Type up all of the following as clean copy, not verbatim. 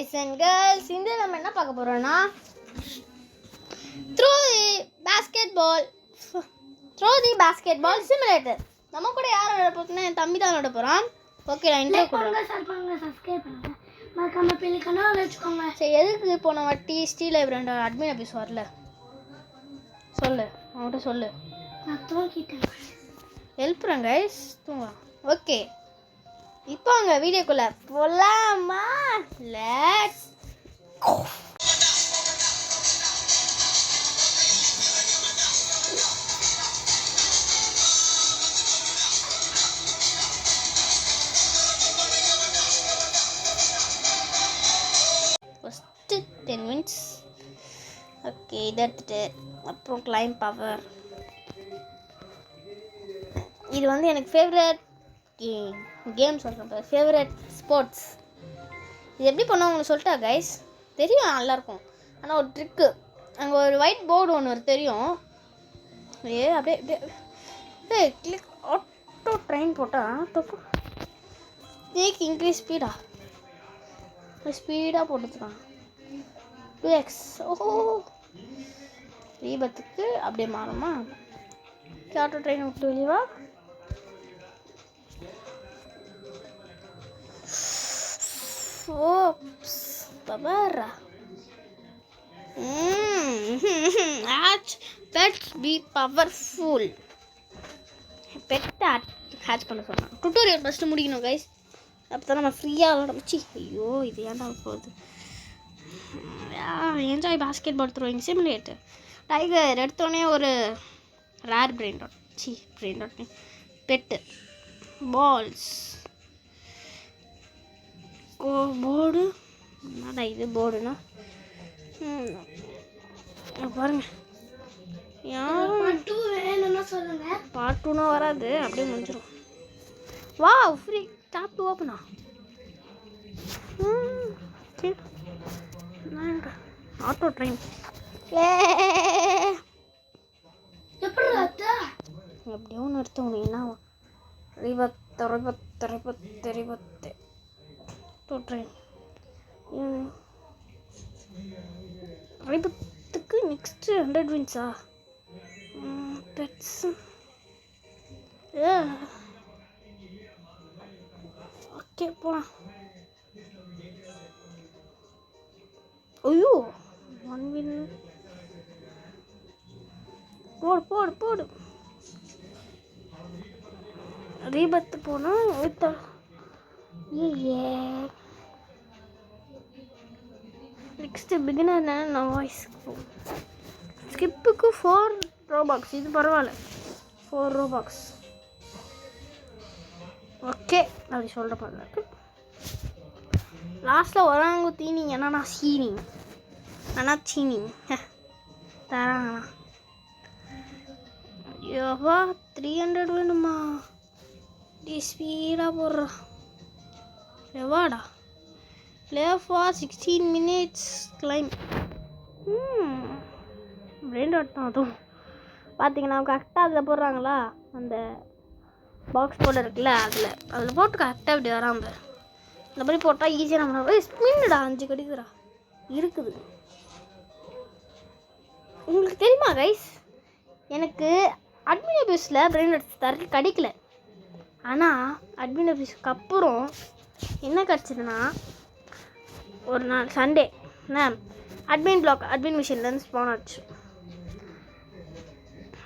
guys and girls, இந்த நம்ம என்ன பார்க்க போறோம்னா throw the basketball simulator. நம்ம கூட யார் விளையாட போறோம்னா என் தம்பி தான் விளையாட போறான். ஓகே நான் இன்ட்ரோ கொடுறேன். சப்ஸ்கிரைப் பண்ணுங்க. மறக்காம பெல் ஐகானை அழுத்திக்கோங்க. சரி எதுக்கு போன வாட்டி ஸ்டீல் லைப்ரரி அட்மின் ஆபீஸ் வரல சொல்லு அவன்கிட்ட சொல்லு. நான் தூங்கிட்டேன். எழுப்புறேன் கைஸ் தூங்க. ஓகே இப்போ அங்கே வீடியோக்குள்ளே போகலாமா? Let's first 10 minutes. ஓகே இதை எடுத்துகிட்டு அப்புறம் கிளைம் பவர். இது வந்து எனக்கு ஃபேவரட் கேம் சொல்கிறேன், ஃபேவரட் ஸ்போர்ட்ஸ். இது எப்படி பண்ணோம் உங்களுக்கு சொல்லிட்டா கைஸ்? தெரியும் நல்லாயிருக்கும். ஆனால் ஒரு ட்ரிக்கு, அங்கே ஒரு ஒயிட் போர்டு ஒன்று தெரியும். அப்படியே கிளிக் ஆட்டோ ட்ரெயின் போட்டால் தப்பு டேக் இன்க்ரீஸ் ஸ்பீடாக போட்டுருக்கான் 2x. ஓஹோ தீபத்துக்கு அப்படியே மாறுமா? ஆட்டோ ட்ரெயின் விட்டு வெளியவா? Oops, Barbara. Pets be powerful. Pet hatch பண்ண சொன்னா. டுட்டோரியல் ஃபர்ஸ்ட் முடிக்கணும் கைஸ். அப்பதான் நம்ம ஃப்ரீயா விளையாடச்சு. ஐயோ இது ஏன்டா போகுது? Enjoy basketball throwing simulator. Tiger எடுத்தோடனே ஒரு rare brain rot pet balls board. என்னடா இது போர்டுனா? பாருங்க யாரும் பார்ட் 2 வராது, அப்படியே முடிஞ்சிடும். வா ஃப்ரீ டாப் 2 ஓப்பனா? ஆட்டோ ட்ரெயின் எப்படியோ ஒன்று எடுத்தோம். என்ன 20 ட்ரெயின் ரைபத்துக்கு நெக்ஸ்ட்டு 100 வின்ஸா? பெட்ஸ் ஓகே போகலாம். ஐயோ 1 வின். போடு ரீபத்து போனால் வித்தா. Next beginner nice. ஸ்கிப்புக்கு 4 ரோபாக்ஸ். இது பரவாயில்ல, 4 ரோபாக்ஸ். ஓகே அப்படி சொல்கிற பாருங்க. லாஸ்ட்டில் வராங்க தீனி என்னன்னா சீனி தராங்கண்ணா. ஐயோவா 300 வேணுமா? ஸ்பீடாக போடுறா. எவாடா play for 16 minutes climb. Brain dot தான் அதுவும். பார்த்தீங்கன்னா கரெக்டாக அதில் போடுறாங்களா, அந்த பாக்ஸ் போர்டு இருக்குல்ல, அதில் போட்டு கரெக்டாக இப்படி வராம இந்த மாதிரி போட்டால் ஈஸியாக நம்ம ஸ்பின்னுடா 5 கடிக்குறா இருக்குது. உங்களுக்கு தெரியுமா கைஸ், எனக்கு அட்மின் ஆஃபீஸில் பிரெயின் டாட் கிடைக்கல. ஆனால் அட்மின் ஆஃபீஸுக்கு அப்புறம் என்ன கிடச்சிதுன்னா, ஒரு நாள் சண்டே அட்மின் மிஷின்லேருந்து ஸ்பான் ஆச்சு.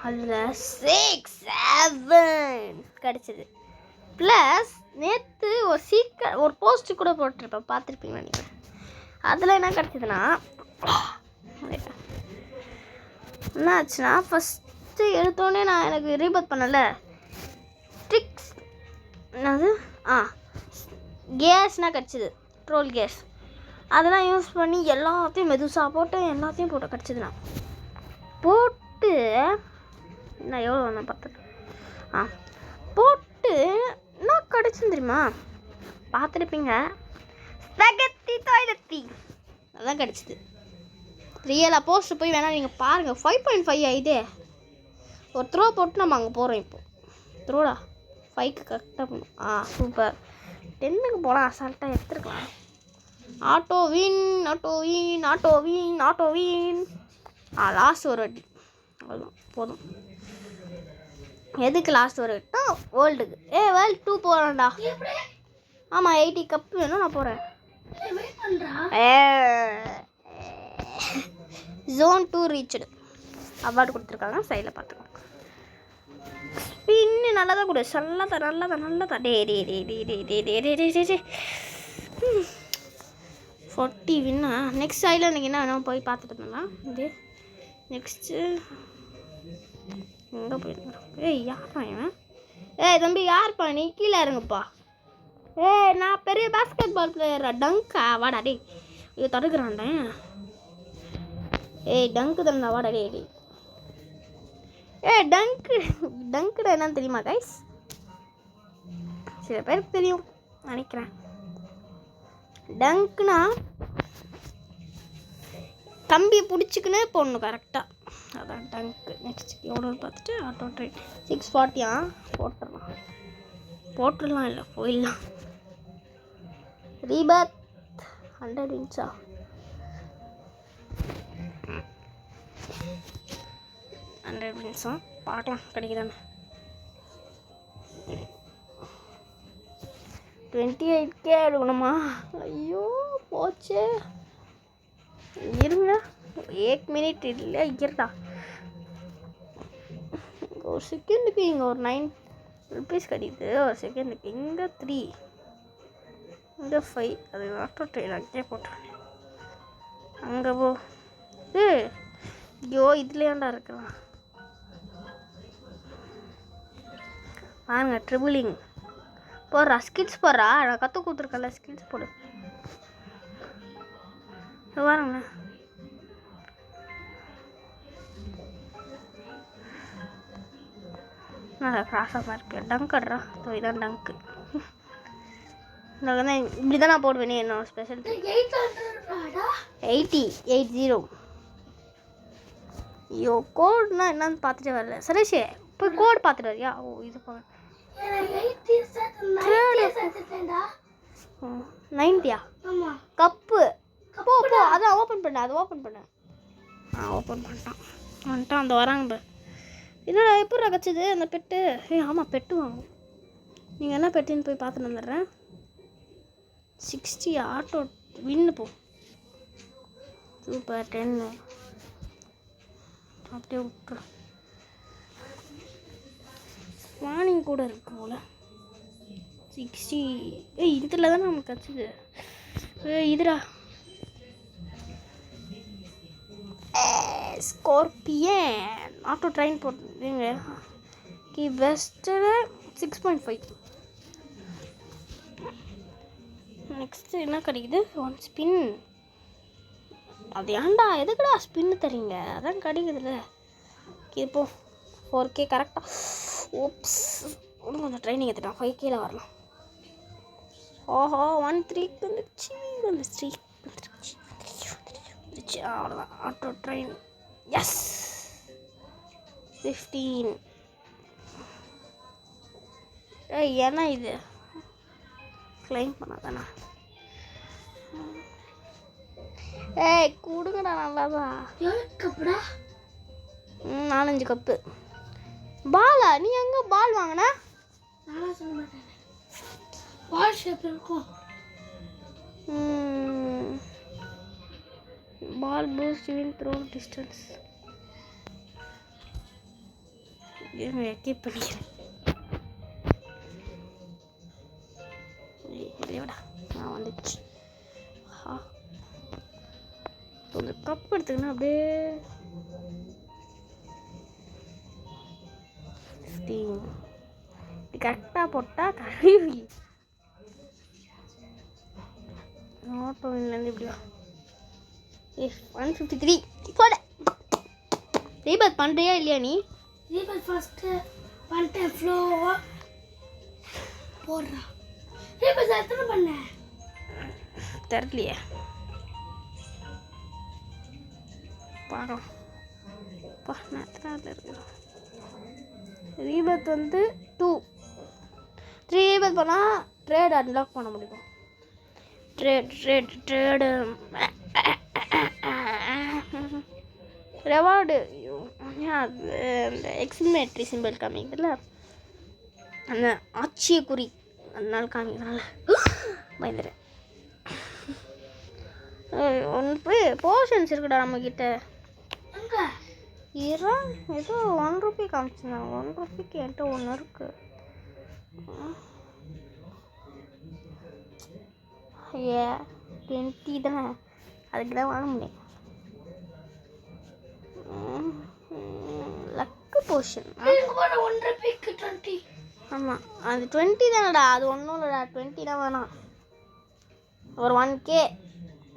அதில் 6 7 கிடச்சிது. ப்ளஸ் நேற்று ஒரு போஸ்ட்டு கூட போட்டிருப்பேன், பார்த்துருப்பீங்க நினைக்கிறேன். அதில் என்ன கிடச்சிதுன்னா, என்ன ஆச்சுன்னா, ஃபஸ்ட்டு எடுத்தோடனே நான் எனக்கு ரீபத் பண்ணலை ட்ரிக்ஸ் என்னது கேஸ்னால் கிடச்சிது, ட்ரோல் கேஸ். அதெல்லாம் யூஸ் பண்ணி எல்லாத்தையும் மெதுசாக போட்டு எல்லாத்தையும் போட்டு கிடச்சிதுண்ணா. போட்டு நான் எவ்வளோ வேணா பார்த்துட்டு போட்டு என்ன கிடச்சின்னு தெரியுமா? பார்த்துருப்பீங்க, ஸ்பெகத்தி டாய்லெத்தி அதான் கிடச்சிது. ரியலாக போஸ்ட்டு போய் வேணால் நீங்கள் பாருங்கள். 5.5 ஆகிதே. ஒரு த்ரோ போட்டு நம்ம அங்கே போகிறோம். இப்போது த்ரோடா 5க்கு கரெக்டாக போகணும். சூப்பர். 10க்கு போனால் அசால்ட்டாக எடுத்துருக்கலாம். Auto win auto win auto win auto win. Last ஒரு வாட்டி அவ்வளோதான் போதும். எதுக்கு லாஸ்ட் ஒரு வாட்டினா வேர்ல்டுக்கு. வேர்ல்டு 2 போகிறேன்டா. ஆமாம் 80 கப் வேணும், நான் போகிறேன். ஜோன் 2 ரீச்சடு அவார்டு கொடுத்துருக்காங்க. சைடில் பார்த்துக்கோங்க. ஸ்பின்னு நல்லா தான் கொடு. நல்லதா டே 40 வின்னா. நெக்ஸ்ட் சைடில் எனக்கு என்ன வேணும் போய் பார்த்துட்டு இருந்தேன். இது நெக்ஸ்ட்டு எங்கே போயிருந்தேன்? யார்ப்பா இவன்? தம்பி யார்ப்பா நீ? கீழே இறங்குப்பா. நான் பெரிய பாஸ்கெட் பால் பிளேயரா? டங்கா வாடா டே. இது தடுக்கிறான்டேன். டங்கு தானே வாடா டே. டங்குடா என்னன்னு தெரியுமா கைஸ்? சில பேருக்கு தெரியும் நினைக்கிறேன். டங்க்னா கம்பியை பிடிச்சிக்கின்னு போடணும் கரெக்டாக. அதான் டங்க்கு. நெக்ஸ்ட் எவ்வளோன்னு பார்த்துட்டு ஆட்டோ ட்ரெயின் 640 போட்டுடலாம் இல்லை போயிடலாம். ரீபத் 100 இன்ச்சா? பார்க்கலாம் கிடைக்குதானே. 28K எடுக்கணுமா? ஐயோ போச்சு. இருங்க 1 மினிட் இல்லை இருடா. ஒரு செகண்டுக்கு இங்கே ஒரு 9 ருபீஸ் கிடைக்குது ஒரு செகண்டுக்கு. இங்கே 3 இங்கே 5. அது ஆட்டோ ட்ரெயின் அங்கேயே போட்டேன். அங்கே போ. ஐயோ இதுலேயாண்டா இருக்கலாம். பாருங்க ட்ரிபிளிங் போடுறா. ஸ்கில்ஸ் போடுறா. நான் கற்றுக் கொடுத்துருக்கல ஸ்கில்ஸ் போடு. பாருங்க நல்லா கிராஸாக இருக்கு. டங்க் இதான் டங்க்கு. நான் வந்து இப்படி தான் நான் போடுவேனே. என்னோட ஸ்பெஷல் 80. ஐயோ கோட்னா என்னன்னு பார்த்துட்டு வரல. சரேஷே போய் கோட் பார்த்துட்டு வரியா? இது போங்க 90 கப்பு. போ அதான் ஓப்பன் பண்ண. ஓப்பன் பண்ணிட்டான். வந்துட்டான். அந்த வராங்க பாரு. என்னடா எப்படி கிடச்சிது அந்த பெட்டு? ஆமாம் பெட்டு வாங்கும். நீங்கள் என்ன பெட்டுன்னு போய் பார்த்துட்டு வந்துடுறேன். 60 ஆட்டோ வின்னு போ. சூப்பர் 10 அப்படியே விட்டுரும். வார்னிங் கூட இருக்கு போல். 60 இதில் தானே நமக்கு கிடச்சிது. இதுடா ஸ்கார்பியன் ஆட்டோ ட்ரெயின் போட்டுங்க. வெஸ்ட்டில் 6.5. நெக்ஸ்ட்டு என்ன கிடைக்குது? 1 ஸ்பின். அது ஏன்டா எதுக்குடா ஸ்பின்னு தரீங்க? அதான் கிடைக்குதுல்ல. இப்போ 4K கரெக்டாக. ஓப்ஸ் கொஞ்சம் ட்ரைனிங் எடுத்துட்டான். 5Kல வரலாம். ஓஹோ 1-3 வந்துச்சு. அவ்வளோதான் ஆட்டோ ட்ரெயின். எஸ் 15. ஏன்னா இது கிளைம் பண்ணாதானா? கொடுங்கடா நல்லாதான். 4-5 கப்பு. பாலா நீ எங்கே பால் வாங்கின? நான் சொல்ல மாட்டேன். பால் ஷேப் இருக்கும். Ball boost even throw distance. ये keep பண்ணிக்கிறேன். இல்லைடா நான் வந்துச்சு. ஒரு கப் எடுத்துக்கினா அப்படியே 15 கரெக்டாக போட்டால் கழுவி ஆட்டோவிலேருந்து இப்படியா 153 போட. ரீபத் பண்ணுறியா இல்லையா நீ? ரீபத் ஃபஸ்ட்டு பண்ணிட்டேன். ஃப்ளோவாக போடுறா. ரீபத் எத்தனை பண்ண தெரியலையே. பார்க்கலாம். நான் எத்தனை இருக்கிறேன். ரீபத் வந்து 2 3 ரீபத் பண்ணால் ட்ரேட் அன்லாக் பண்ண முடியும். ட்ரேடு ரெவார்டு அது அந்த எக்ஸ்பிளேட்டரி சிம்பிள் காமிக்குதுல்ல, அந்த ஆட்சிய குறி அதனால காமிக்கிறனால பயந்துடுறேன். ஒன்று போர்ஷன்ஸ் இருக்குடா நம்மக்கிட்ட. ஏதோ ₹1 காமிச்சிருந்தாங்க. ₹1 என்கிட்ட ஒன்று இருக்கு. ஏ 20 தானே, அதுக்கு தான் வாங்க முடியும். லக்கு போர்ஷன் ₹1 ஆமாம், அது 20 தானடா, அது ஒன்றும் இல்லைடா. 20 தான் வேணாம், ஒரு 1K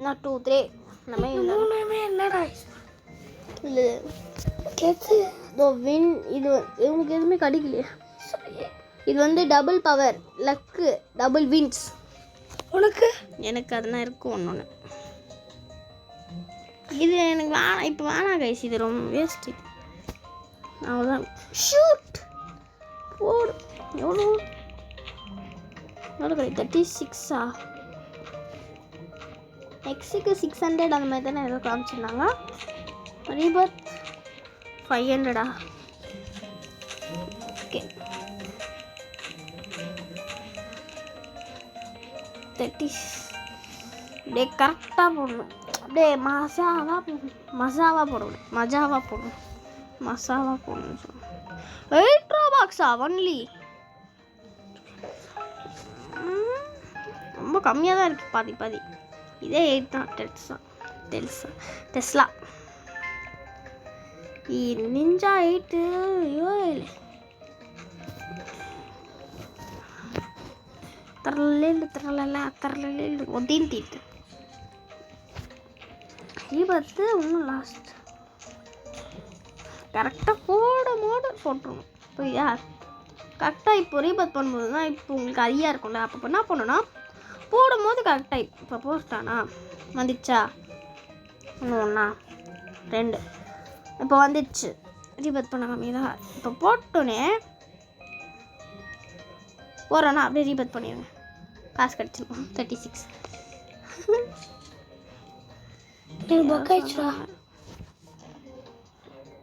நான் 2 3 இந்த மாதிரி என்னடா இல்லை வின். இது இவங்களுக்கு எதுவுமே கிடைக்கலையே. இது வந்து double power luck, double wins. உனக்கு எனக்கு அதெல்லாம் இருக்கும் ஒன்று. இது எனக்கு வேணாம், இப்போ வேணாம் கைஸ், இது ரொம்ப வேஸ்ட்டு. அவ்வளோதான். ஷூட் போடு. எவ்வளோ கை 36 எக்ஸுக்கு 600 அந்த மாதிரி தானே ஏதோ காமிச்சிருந்தாங்க. Rebirth 500 okay. 30 அப்படியே கரெக்டாக போடணும். அப்படியே மசாவா போடணும். $8 ஒன்லி. ரொம்ப கம்மியாக தான் இருக்குது, பாதி. இதே 8 தான். டெஸ்லா நிஞ்சா 8 தரல ஒதின்ட்டு ரீபர்த்து இன்னும் லாஸ்ட். கரெக்டாக போட்டுருணும். புரியுதா? கரெக்டாக இப்போ ரீபர்த் பண்ணும்போது தான் இப்போ உங்களுக்கு அதிகம் இருக்கும்ல. அப்போ என்ன பண்ணணும்னா போடும்போது கரெக்டாக இப்போ போட்டானா வந்துச்சா, ஒன்றா 2 இப்போ வந்துடுச்சு. ரீபர்த் பண்ண கம்மியா. இப்போ போட்டோன்னே போகிறோன்னா அப்படியே ரீபர்த் பண்ணிடுங்க, காசு கிடச்சிடும். 36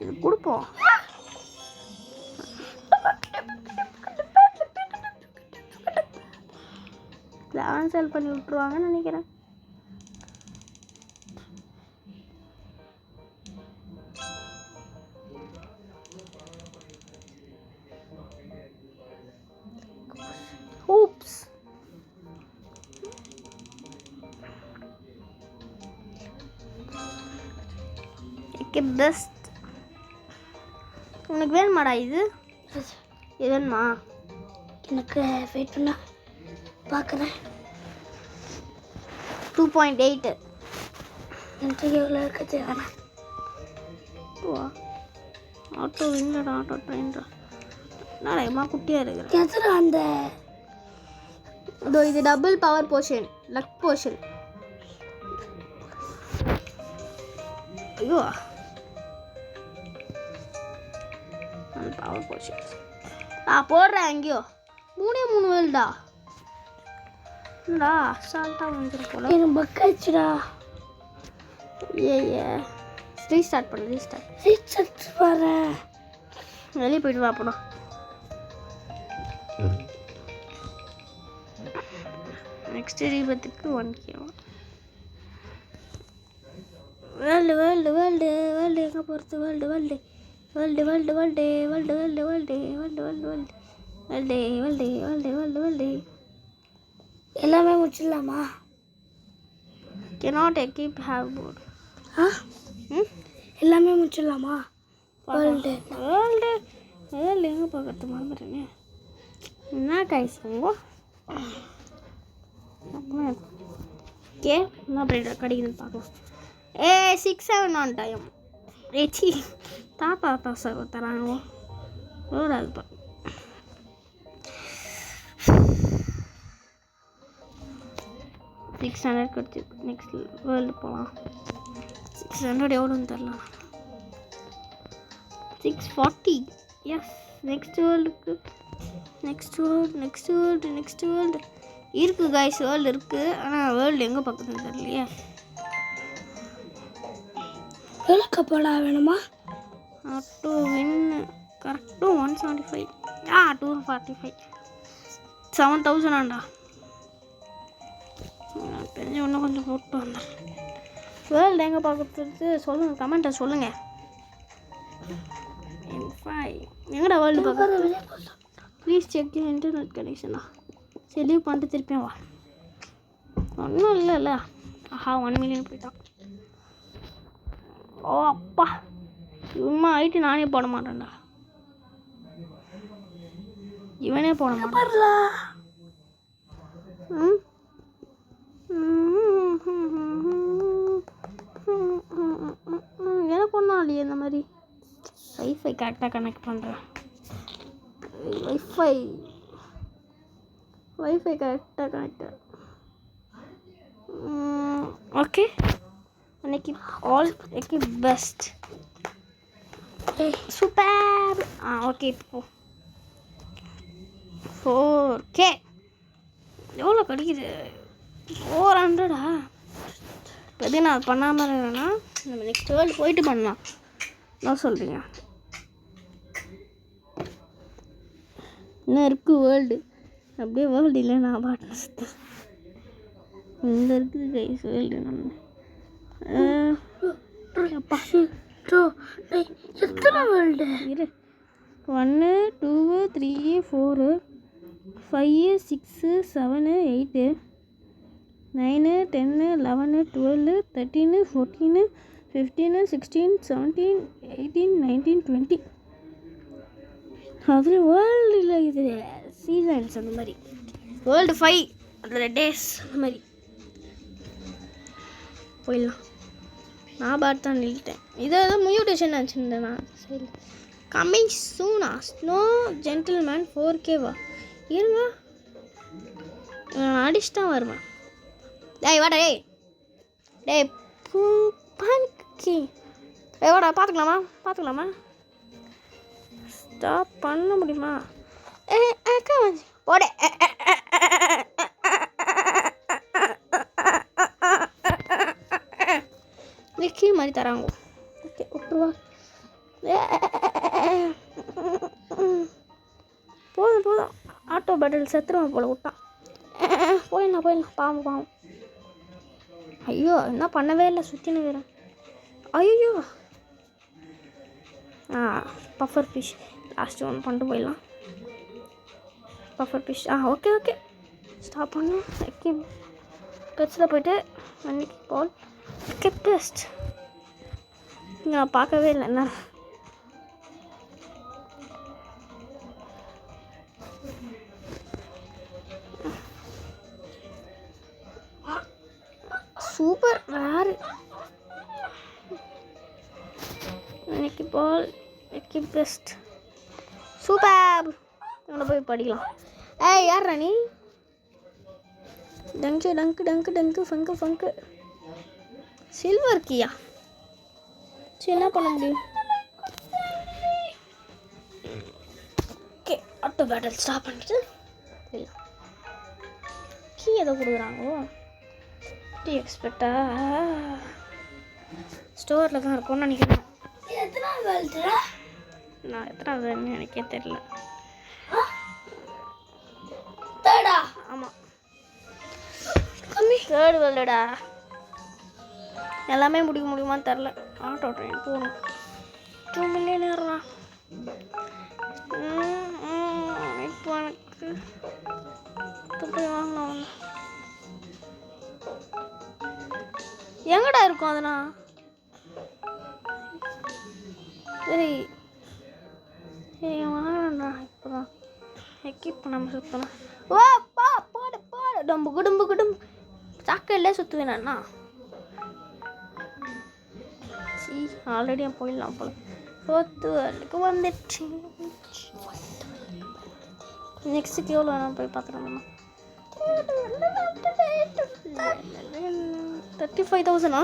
இது கொடுப்போம். கேன்சல் பண்ணி விட்டுருவாங்கன்னு நினைக்கிறேன். Oops. Okay, best. உனக்கு வேணுமாடா இது? இது வேணுமா? எனக்கு வெயிட் பண்ண பார்க்குறேன். 2.8 எனக்கு எவ்வளோ இருக்குது? ஆட்டோ இல்லைடா, ஆட்டோ ட்ரெயின்டா. நான் எம்மா குட்டியாக இருக்கிறேன். எதிர அந்த இதோ இது double power portion, luck portion. ஐயோ பவர் போர்ஷன் நான் போடுறேன். எங்கேயோ 3 வேல்டா. என்னடா அசால்ட்டாக வந்துடும் போல. எனக்கு பக்காச்சுடா. ரீஸ்டார்ட் பண்ணு. ரீஸ்டார்ட் வரேன். வெளியே போயிட்டு வா போடும். Next ரீபத்துக்கு 1K. வேர்ல்டு எங்கே போகிறது? வேர்ல்டு எல்லாமே முடிச்சிடலாமா? cannot equip have board. எல்லாமே முடிச்சிடலாமா? வேர்ல்டு எங்கே பார்க்கறது மறந்துடுறேனே. என்ன காய்ச்சுங்க ஓகே. என்ன பண்ணிட்டு கிடைக்குதுன்னு பார்க்கலாம். 6-7 ஆன் டைம். ஏச்சி தாத்தா சார் தராங்க. அதுப்பா 600 கிடச்சி. நெக்ஸ்ட் வேர்ல்டு போகலாம். 600 எவ்வளோன்னு தரலாம். 640. எஸ். நெக்ஸ்ட் வேர்ல்டுக்கு நெக்ஸ்ட் வேர்ல்டு இருக்குது கைஸ், வேர்ல்டு இருக்குது. ஆனால் வேர்ல்டு எங்கே பக்கத்துன்னு தெரியலையே. கப்பலா வேணுமா? To win correct 175. 245. 7000 ஆண்டா. தெரிஞ்சு இன்னும் கொஞ்சம் போட்டு வந்தேன். வேர்ல்டு எங்கே பார்க்குறது சொல்லுங்கள், கமெண்ட்டை சொல்லுங்கள். எங்கடா வேர்ல்டு பார்க்குறது? ப்ளீஸ் செக் இன்டர்நெட் கனெக்ஷனா. சரி லீவ் பண்ணிட்டு திருப்பியும் வா. ஒன்றும் இல்லைல்ல. 1 மில்லியன் போயிட்டான். ஓ அப்பா, சும்மா ஆயிட்டு நானே போட மாட்டேன்டா. இவனே போட மாட்டான். எனக்கு ஒன்றும் இல்லையே இந்த மாதிரி. வைஃபை கரெக்டாக கனெக்ட் பண்ணுறேன். வைஃபை கரெக்டாக கனெக்ட். ஓகே, அன்னைக்கு ஆல் எக்கி பெஸ்ட். சூப்பர். ஓகே, இப்போ 4K எவ்வளோ கிடைக்குது? 400. இப்போ எது நான் பண்ணாமல் இருக்கேன்னா நம்ம நெக்ஸ்ட் வேர்ல்டு போயிட்டு பண்ணலாம். என்ன சொல்கிறீங்க? இன்னும் இருக்குது வேர்ல்டு. அப்படியே வேர்ல்டு இல்லை, நான் பாட்டு சுற்று இந்த இருக்குது கைஸ் வேர்ல்டு. நம்ம அப்பா எத்தனை வேர்ல்டு இரு. 1 2 3 4 5 6 7 8 9 10 11 12 13 14 15 16 17 18 19 20. அதில் வேர்ல்டு இல்லை, இது சீசன்ஸ் அந்த மாதிரி. வேர்ல்டு 5 அதில் டேஸ் அந்த மாதிரி போயிடலாம். நான் பார்த்து தான் நிறுத்தேன். இதை தான் மியூட்டேஷன் வச்சுருந்தேன் நான். சரி, கம்மிங் சூனா ஸ்னோ ஜென்டில்மேன் 4Kவா? இருங்க, அடிச்சு தான் வருவேன். டேய் வாடா, டேய் பூ வாடா. பார்த்துக்கலாமா? ஸ்டாப் பண்ண முடியுமா? அக்கா வந்து போட. விக்கி மாதிரி தராங்க. ஓகே, விட்டுருவா. போதும். ஆட்டோ பேட்டில் செத்துருவான் போல விட்டான். போயிடலாம். பாவம். ஐயோ, என்ன பண்ணவே இல்லை, சுற்றினு வேறு. ஐயோ, பஃபர் ஃபிஷ் லாஸ்ட்டு ஒன்று பண்ணிட்டு போயிடலாம். Buffer fish. ஓகே ஸ்டாப் பண்ணு. ஓகே, பெட்ஸில் போயிட்டு அன்னைக்கு பால். Okay, best. நான் பார்க்கவே இல்லை. என்ன சூப்பர் வேறு. இன்னைக்கு பால் இன்னைக்கு பெஸ்ட் சூப்பர். இவனை போய் படிக்கலாம். யார் நீ? டங்கு ஃபங்கு சில்வர் கீயா? சரி, என்ன பண்ண முடியும்? ஓகே, ஆட்டோ பேட்டில் ஸ்டாப் பண்ணிட்டு கீ எதை கொடுக்குறாங்களோ டி எக்ஸ்பெக்டா ஸ்டோரில் தான் இருக்கும்னு நினைக்கிறேன். நான் எத்தனாவதுன்னு எனக்கே தெரியல. ஆமாம், தேர்டு வேர்ல்டுடா. எல்லாமே முடிக்க முடியுமான்னு தெரில. ஆட்டோ ட்ரெயின் போகணும். 2 மில்லியன் ஏறா. இப்போ எனக்கு போய் வாங்கலாம். எங்கடா இருக்கும் அதுனா? சரி வாங்கணும்டா. இப்போதான் எக்கிப் நம்ம சுற்றணும். போடு டம்பு சாக்கையிலே சுற்றுவேன் அண்ணா. ஆல்ரெடி போயிடலாம் போல. 4th வேர்ல்டுக்கு வந்துடுச்சு. நெக்ஸ்ட்டுக்கு எவ்வளோ வேணால் போய் பார்த்துக்கலாமா? 35,000.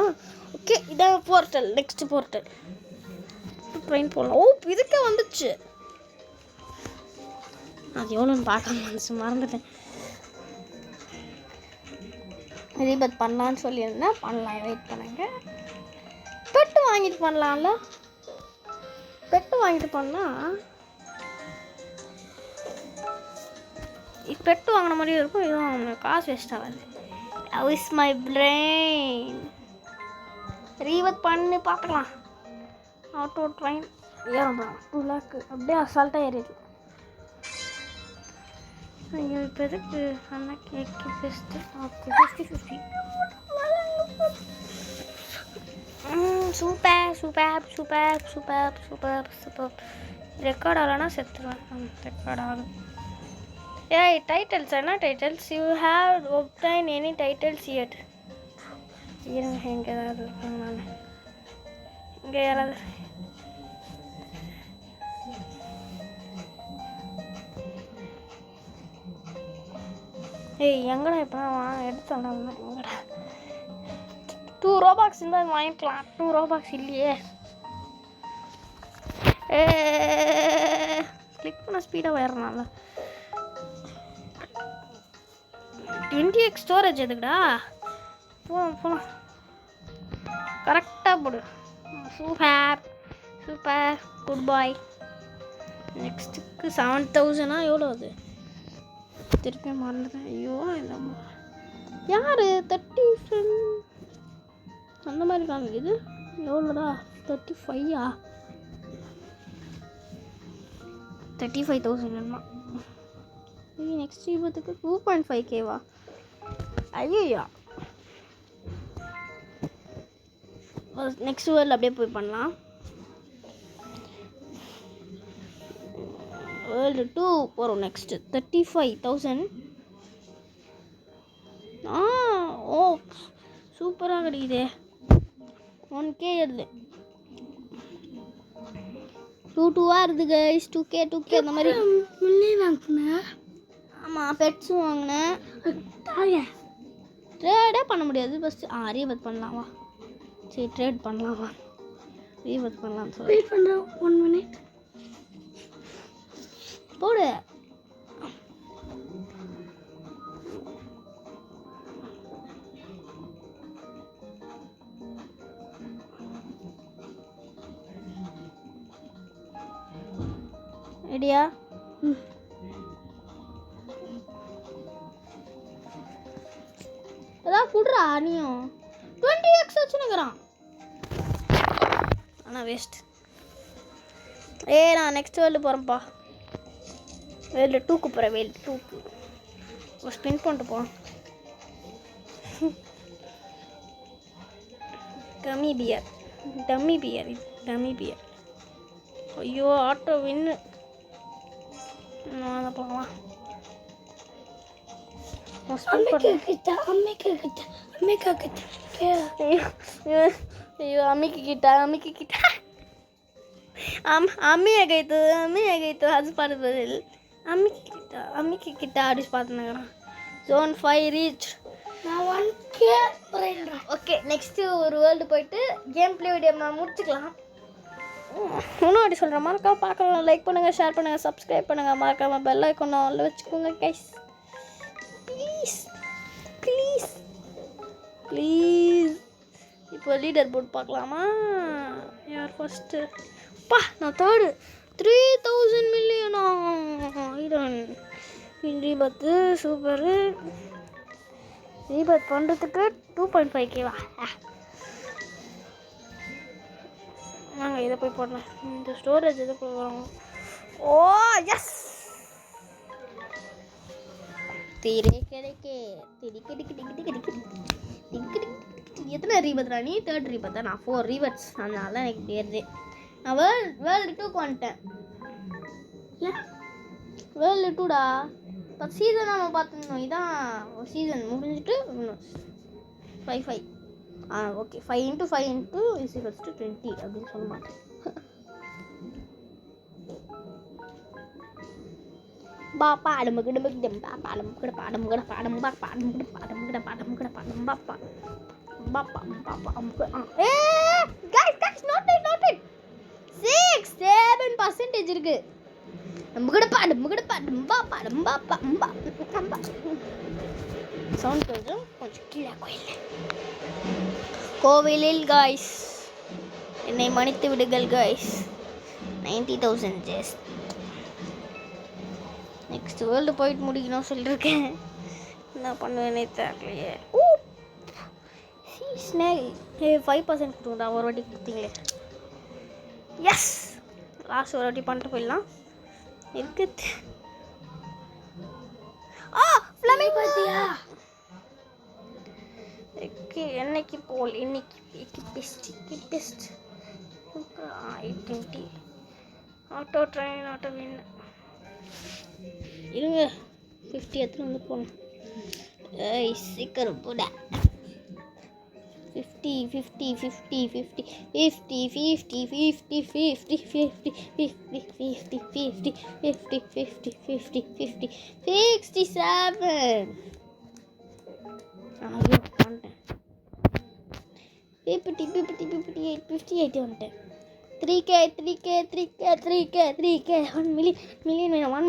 ஓகே, இதான் போர்ட்டல். நெக்ஸ்ட் போர்ட்டல் ட்ரெயின் போகலாம். இதுக்கே வந்துச்சு. அது எவ்வளோன்னு பார்க்காம வந்துச்சு, மறந்துட்டேன். ரீபத் பண்ணலான்னு சொல்லியிருந்தேன். பண்ணலாம், வெயிட் பண்ணுங்க. பெட்டு வாங்கிட்டு பண்ணலாம்ல. பெட்டு வாங்கிட்டு பண்ணால் பெட்டு வாங்கின மாதிரியும் இருக்கும், இதுவும் காசு வேஸ்ட் ஆகாது. How is my brain? ரீபத் பண்ணி பார்த்துக்கலாம். ஆட்டோ ட்ரெயின் ஏறும் 2 lakh அப்படியே அசால்ட்டாக ஏறிடுது. ஐயோ இப்போ எதுக்கு ஆனால் கேக்கு best. Okay 50-50. Super super super super super super. Record ஆகலைன்னா செத்துருவேன். ரெக்கார்ட் ஆகும். ஏய் டைட்டில்ஸ் என்ன titles? You have obtained any titles yet? இருங்க, எங்கே ஏதாவது இருக்காங்க. நான் இங்கே யாராவது ஏய் எங்கடா இப்போ எடுத்தோம்னா எங்கடா 2 Robux இருந்தால் வாங்கிக்கலாம். 2 Robux இல்லையே. கிளிக் பண்ண ஸ்பீடாக வர்றனால 20x ஸ்டோரேஜ் எதுக்குடா? போகலாம் கரெக்டாக போடு. சூப்பர் சூப்பர் குட் பாய். நெக்ஸ்ட்டுக்கு 7000 எவ்வளோ அது? திருப்பி மறந்துட்டேன். ஐயோ இல்லைம்மா யார் 30 ஃப்ரெண்ட் அந்த மாதிரி காமிக்குது. எவ்வளோடா 35? 35,000 வேணுமா? நெக்ஸ்ட் இப்போத்துக்கு 2.5K ஐயோ. நெக்ஸ்ட் வேர்ல்டு அப்படியே போய் பண்ணலாம். வேர்ல்டு 2 போகிறோம். நெக்ஸ்ட்டு 35,000. ஓ சூப்பராக கிடைக்குது. 1K ஏறுது. 2-2 வருது கைஸ். 2K அந்த மாதிரி வாங்கினேன். ஆமாம் பெட்ஸும் வாங்கினேன். ட்ரேடே பண்ண முடியாது. ஃபஸ்ட்டு ரீபத் பண்ணலாம் வா. சரி ட்ரேட் பண்ணலாம் வா. ரீபத் பண்ணலாம் சொல்லி வெயிட் பண்ணுறேன். 1 minute போடு. ஐடியா ஏதாவது குடுறா நீயும். 20x வச்சுன்னுக்குறான் ஆனால் வேஸ்ட். நான் நெக்ஸ்ட் வேர்ல்டு போகிறேன்ப்பா. வேர்ல்டு 2க்கு போகிறேன். வேர்ல்டு 2க்கு ஒரு ஸ்பின் பண்ணிட்டு போகிறேன். Dummy bear. ஐயோ ஆட்டோ வின்னு. அதை போகலாம். ಅಯ್ಯೋ ಅಮ್ಮಿಗೆ ಕಿಟ್ಟ ಅಮ್ಮಿ ಆಗೈತು ಅದು ಪಾಡದಲ್ಲಿ ಅಮ್ಮಿಗೆ ಕಿಟ್ಟ ಆಡಿಸ್ ಪಾತನಗರ zone 5 ரீச். நான் 1K ஓகே நெக்ஸ்ட்டு ஒரு வேர்ல்டு போயிட்டு கேம் ப்ளே வீடியோ நான் முடிச்சுக்கலாம். இன்னும் அப்படி சொல்கிறேன். மறக்காம பார்க்கலாம். லைக் பண்ணுங்கள், ஷேர் பண்ணுங்கள், சப்ஸ்கிரைப் பண்ணுங்கள். மறக்காம பெல் ஐக்கான் ஆல்ல வச்சுக்கோங்க கைஸ். ப்ளீஸ். இப்போ லீடர் போர்ட் பார்க்கலாமா? யார் ஃபஸ்ட்டு? நான் 3rd. 3000 மில்லியனா? ஐடன் ரீபத்து சூப்பரு. ரீபத் பண்ணுறதுக்கு 2.5K நாங்கள் இதை போய் போடலாம். இந்த ஸ்டோரேஜ் இதை போய் வரோம். ஓ எஸ் எத்தனை ரீபத் ராணி? 3rd ரீபத்தா? நான் 4 ரீபத்ஸ். அதனால தான் எனக்கு தெரியுது. நான் வேர்ல்டு 2க்கு வந்துட்டேன். வேர்ல்டு 2டா. இப்போ சீசன் நம்ம பார்த்துருந்தோம். இதான் சீசன் முடிஞ்சிட்டு 5 ஓகே 5 × 5 = 20 அப்படின்னு சொல்ல மாட்டேன். பாப்பா அடமுகட பாப்பா அடமுகட பாடமுகட பாடம்பா பாடமுகட பாடமுகட பாடமுகட பாடம் பாப்பா பாப்பா பாப்பா அமுக. guys noted 7% இருக்கு. முகட பாடம் பாப்பா சவுண்ட் கொஞ்சம் கீழே கோவிலில் காய்ஸ் என்னை மன்னித்து விடுங்கள் காய்ஸ். 90,000 ஜஸ்ட். நெக்ஸ்ட் வேர்ல்டு போயிட்டு முடிக்கணும் சொல்லியிருக்கேன். என்ன பண்ணுவேனே தெரியலையே. ஸ்னேக் 5% கொடுங்கடா, ஒரு வாட்டி கொடுத்தீங்களே. எஸ், லாஸ்ட் ஒரு வாட்டி பண்ணிட்டு போயிடலாம். இருக்குது பார்த்தியா? என்னைக்கு போல் இன்னைக்கு best 820 auto train auto win. இருங்க 50 எத்தனை வந்து போகணும். சீக்கிரம் போட. 50 50 50 50 50 50 50 50 50 50 50 50 50 50 50 50 67. ஐயோ வந்துட்டேன். 50 50 58 58 வந்துட்டேன். 3K 1 மில்லியன் வேணும். 1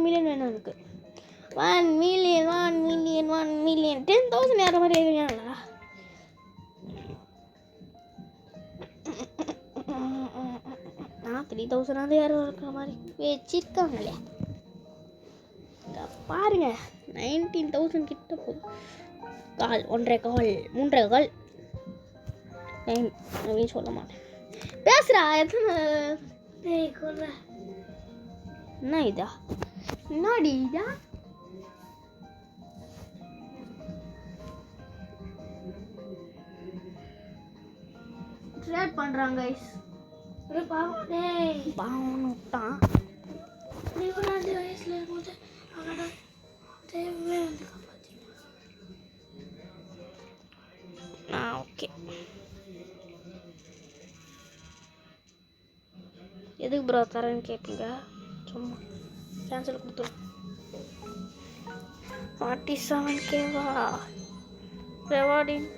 மில்லியன் வேணும் எனக்கு. 1 மில்லியன் 10,000 ஏற மாதிரி வேணும்ல. நான் 3,000 யாரும் இருக்கிற மாதிரி வச்சிருக்காங்களே. பாருங்க 19,000 கிட்ட போகுது. கால் 3.5 கால் அப்படின்னு சொல்ல மாட்டேன். பேசுறா எத்தனை என்ன இதா என்னடி இதா ட்ரேட் பண்றாங்க गाइस. ஒரு பாவம் டேய் பாவம் விட்டான். நீ ஒரு 2 வயசுல இருக்கும்போது அவனோட தேவையே வந்து காப்பாத்தி. ஓகே. எதுக்கு ப்ரோ தரேன்னு கேட்பீங்க. சும்மா கேன்சல் கொடுத்துரும். 47K ரெவார்டிங்.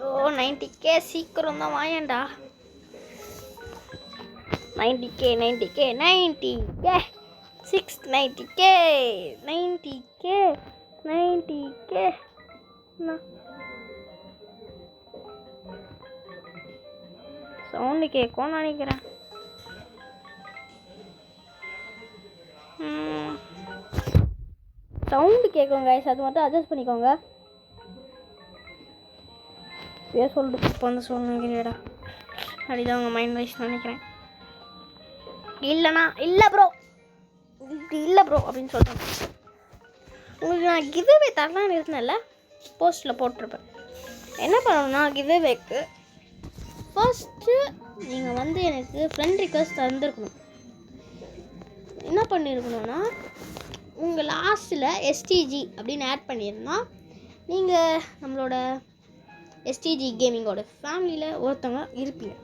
ஓ 90K சீக்கிரம் தான் வாயேண்டா. 90K 690K 90K சவுண்டு கேட்கும்னு நினைக்கிறேன். சவுண்டு கேட்கும் கைஸ், அது மட்டும் அட்ஜஸ்ட் பண்ணிக்கோங்க. சொல்லிட்டு இப்போ வந்து சொல்லுங்கடா அப்படிதான் உங்கள் மைண்ட் வைஸ் நினைக்கிறேன். இல்லைண்ணா இல்லை ப்ரோ அப்படின்னு சொல்கிறேன். உங்களுக்கு நான் கிவ்அவே தரலான்னு இருந்தேன்ல, போஸ்ட்டில் போட்டிருப்பேன். என்ன பண்ணணும்னா கிவ்அவேக்கு ஃபர்ஸ்ட்டு நீங்கள் வந்து எனக்கு ஃப்ரெண்ட் ரிக்வெஸ்ட் தந்துருக்கணும். என்ன பண்ணியிருக்கணும்னா உங்கள் லாஸ்ட்டில் STG அப்படின்னு ஆட் பண்ணியிருந்தோம். நீங்கள் நம்மளோட STG கேமிங்கோட ஃபேமிலியில் ஒருத்தவங்க இருப்பீங்க.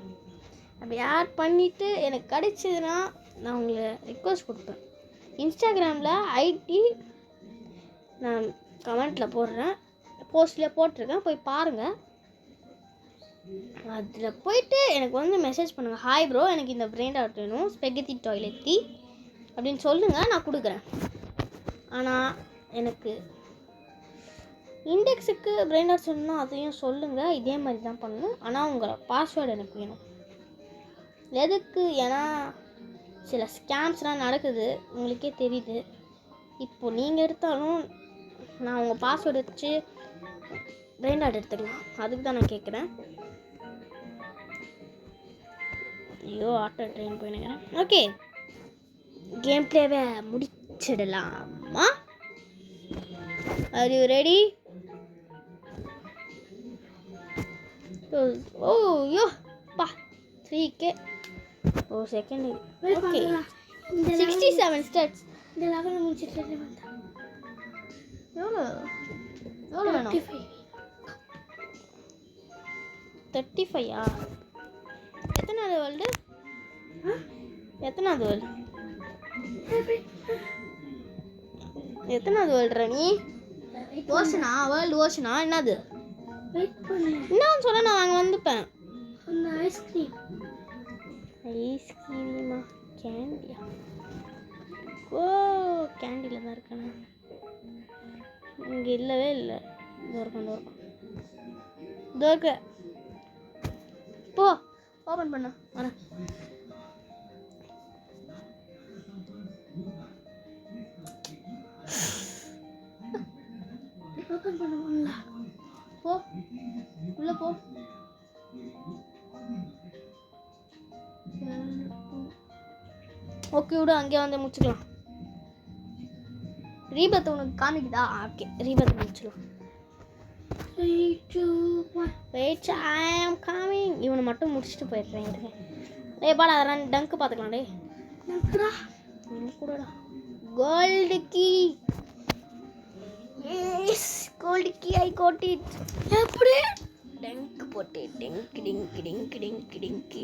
அப்படி ஆட் பண்ணிவிட்டு எனக்கு கிடைச்சதுன்னா நான் உங்களை ரிக்வெஸ்ட் கொடுப்பேன். இன்ஸ்டாகிராமில் ஐடி நான் கமெண்ட்டில் போடுறேன், போஸ்ட்டில் போட்டிருக்கேன், போய் பாருங்கள். அதில் போயிட்டு எனக்கு வந்து மெசேஜ் பண்ணுங்கள். ஹாய் ப்ரோ, எனக்கு இந்த பிராண்ட் அவுட் வேணும், ஸ்பெகத்தி டாய்லெட்டி அப்படின்னு சொல்லுங்கள், நான் கொடுக்குறேன். ஆனால் எனக்கு இண்டெக்ஸுக்கு பிராண்ட் அவுட் சொல்லணும்னா அதையும் சொல்லுங்கள், இதே மாதிரி தான் பண்ணணும். ஆனால் உங்களோட பாஸ்வேர்டு எனக்கு வேணும். எதுக்கு? ஏன்னா சில ஸ்கேம்ஸ்லாம் நடக்குது, உங்களுக்கே தெரியுது. இப்போது நீங்கள் எடுத்தாலும் நான் உங்கள் பாஸ்வேர்டு வச்சு பிராண்ட் அவுட் எடுத்துக்கலாம். அதுக்கு தான் நான் கேட்குறேன். ஐயோ ஆட்டோ ட்ரெயின் போயினுக்கிறேன். ஓகே, கேம் பிளேவை முடிச்சிடலாமா? Are you ready? ஓ யோ பா 3K. ஓ செகண்ட். Okay 67 starts. இந்த லெவல் முடிச்சிட்டு வந்தா எவ்வளோ வேணும்? 35 எத்தனை வேர்ல்டு? எத்தனாவது வேர்ல்டு எத்தனாவது வேர்ல்டுற நீ ஓஷனா வேர்ல்டு ஓஷனா என்னது வெயிட் பண்ணு. என்னன்னு சொன்னால் நான் அங்கே வந்துப்பேன் அந்த ஐஸ்கிரீம் ஐஸ்கிரீமா கேண்டியா ஓ கேண்டியில் தான் இருக்கானே இங்கே இல்லவே இல்லை இதோ இருக்கு போ ஓப்பன் பண்ண வரேன் ஓப்பன் பண்ண முடியல. போ உள்ள போ ஓகே விடு அங்கேயே வந்து முடிச்சுக்கலாம் ரீபத் உனக்கு காமிக்குதா ஓகே ரீபத் முடிச்சுக்கலாம் 3, 2, 1. வெயிட் ஐ ஆம் கமிங் இவனை மட்டும் முடிச்சுட்டு போயிடுறேன் இருங்க டேய் பாடா ரன் டங்க் பார்த்துக்கலாம் டேய் நக்குடா. எனக்கு கூடடா gold key yes gold key I got it எப்படி? டங்க் போட்டு டிங்க் டிங்க் டிங்க் டிங்க் டிங்க்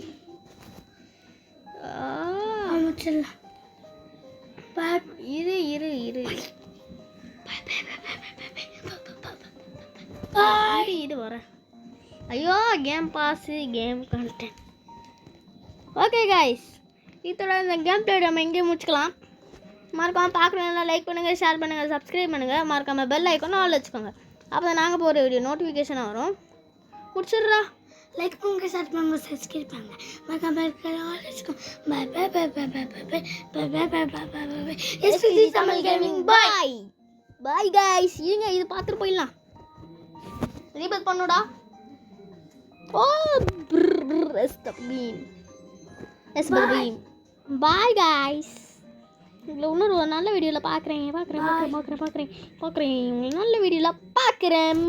ஆமாச்சல்ல. பட் இரு இரு இரு இது வரேன் ஐயோ game pass game content okay guys இதோட இந்த கேம் பிளே நம்ம எங்கேயும் முடிச்சுக்கலாம் மறக்காமல் பார்க்குறவங்க லைக் பண்ணுங்கள் ஷேர் பண்ணுங்கள் சப்ஸ்கிரைப் பண்ணுங்கள் மறக்காமல் பெல் ஐக்கானும் ஆல் வச்சுக்கோங்க அப்போ தான் நாங்கள் போகிற வீடியோ நோட்டிஃபிகேஷனாக வரும் முடிச்சிடுறா லைக் பண்ணுங்க, ஷேர் பண்ணுங்க, சப்ஸ்கிரைப் பண்ணுங்க. மறக்காம bye bye bye bye bye bye bye bye bye bye bye bye bye bye. SPG Tamil gaming bye. Bye bye guys இருங்க இது பார்த்துட்டு போயிடலாம் ரீபத் பண்ணுடா oh yes the beam yes the beam bye guys உங்களை இன்னொரு நல்ல வீடியோவில் பார்க்குறேன் நல்ல வீடியோவில் பார்க்குறேன்